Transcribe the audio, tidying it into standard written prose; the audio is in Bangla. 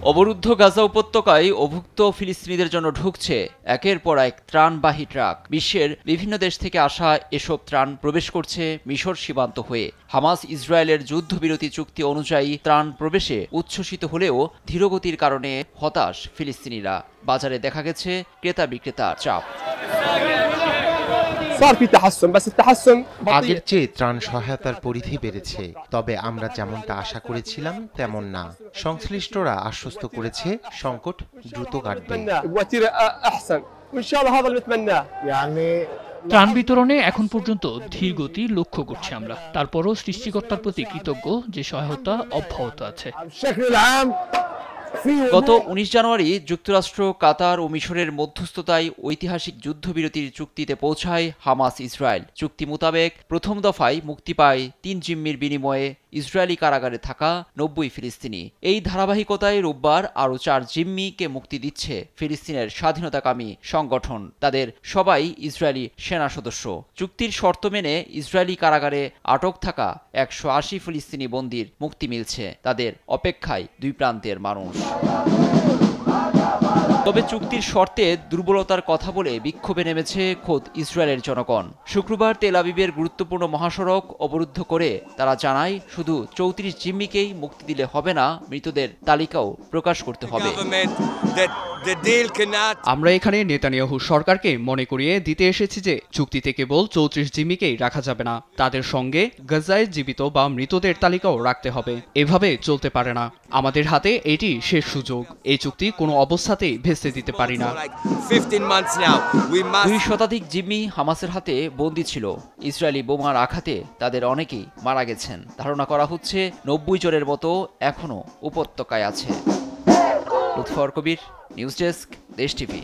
অবরুদ্ধ গাজা উপত্যকায় অভুক্ত ফিলিস্তিনিদের জন্য ঢুকছে একের পর এক ত্রাণবাহী ট্রাক। বিশ্বের বিভিন্ন দেশ থেকে আসা এসব ত্রাণ প্রবেশ করছে মিশর সীমান্ত হয়ে। হামাস ইসরায়েলের যুদ্ধবিরতি চুক্তি অনুযায়ী ত্রাণ প্রবেশে উচ্ছ্বসিত হলেও ধীরগতির কারণে হতাশ ফিলিস্তিনিরা। বাজারে দেখা গেছে ক্রেতা বিক্রেতার চাপ। আগের চেয়ে ত্রাণ সহায়তার পরিধি বেড়েছে, তবে আমরা যেমনটা আশা করেছিলাম তেমন না। সংশ্লিষ্টরা আশ্বস্ত করেছে সংকট দ্রুত কাটবে। ত্রাণ বিতরণে এখন পর্যন্ত ধীর গতি লক্ষ্য করছি আমরা। তারপরও সৃষ্টিকর্তার প্রতি কৃতজ্ঞ যে সহায়তা অব্যাহত আছে। গত 19 জানুয়ারি যুক্তরাষ্ট্র, কাতার ও মিশরের মধ্যস্থতায় ঐতিহাসিক যুদ্ধবিরতির চুক্তিতে পৌঁছায় হামাস ইসরায়েল। চুক্তি মোতাবেক প্রথম দফায় মুক্তি পায় 3 জিম্মির বিনিময়ে ইসরায়েলি কারাগারে থাকা 90 ফিলিস্তিনি। এই ধারাবাহিকতায় রোববার আরও 4 জিম্মিকে মুক্তি দিচ্ছে ফিলিস্তিনের স্বাধীনতাকামী সংগঠন। তাদের সবাই ইসরায়েলি সেনা সদস্য। চুক্তির শর্ত মেনে ইসরায়েলি কারাগারে আটক থাকা 180 ফিলিস্তিনি বন্দীর মুক্তি মিলছে। তাদের অপেক্ষায় দুই প্রান্তের মানুষ। তবে চুক্তির শর্তে দুর্বলতার কথা বলে বিক্ষোভে নেমেছে খোদ ইসরায়েলের জনগণ। শুক্রবার তেল আবিবের গুরুত্বপূর্ণ মহাসড়ক অবরুদ্ধ করে তারা জানায়, শুধু 34 জিম্মিকেই মুক্তি দিলে হবে না, মৃতদের তালিকাও প্রকাশ করতে হবে। আমরা এখানে নেতানিয়াহু সরকারকে মনে করিয়ে দিতে এসেছি যে চুক্তিতে কেবল 34 জিম্মিকেই রাখা যাবে না, তাদের সঙ্গে গাজায় জীবিত বা মৃতদের তালিকাও রাখতে হবে। এভাবে চলতে পারে না। আমাদের হাতে এটি শেষ সুযোগ। এই চুক্তি কোনো অবস্থাতেই ভেস্তে দিতে পারি না। 2 শতাধিক জিম্মি হামাসের হাতে বন্দী ছিল। ইসরায়েলি বোমার আঘাতে তাদের অনেকেই মারা গেছেন। ধারণা করা হচ্ছে 90 জনের মতো এখনও উপত্যকায় আছে। লুৎফর কবির, নিউজ ডেস্ক, দেশ টিভি।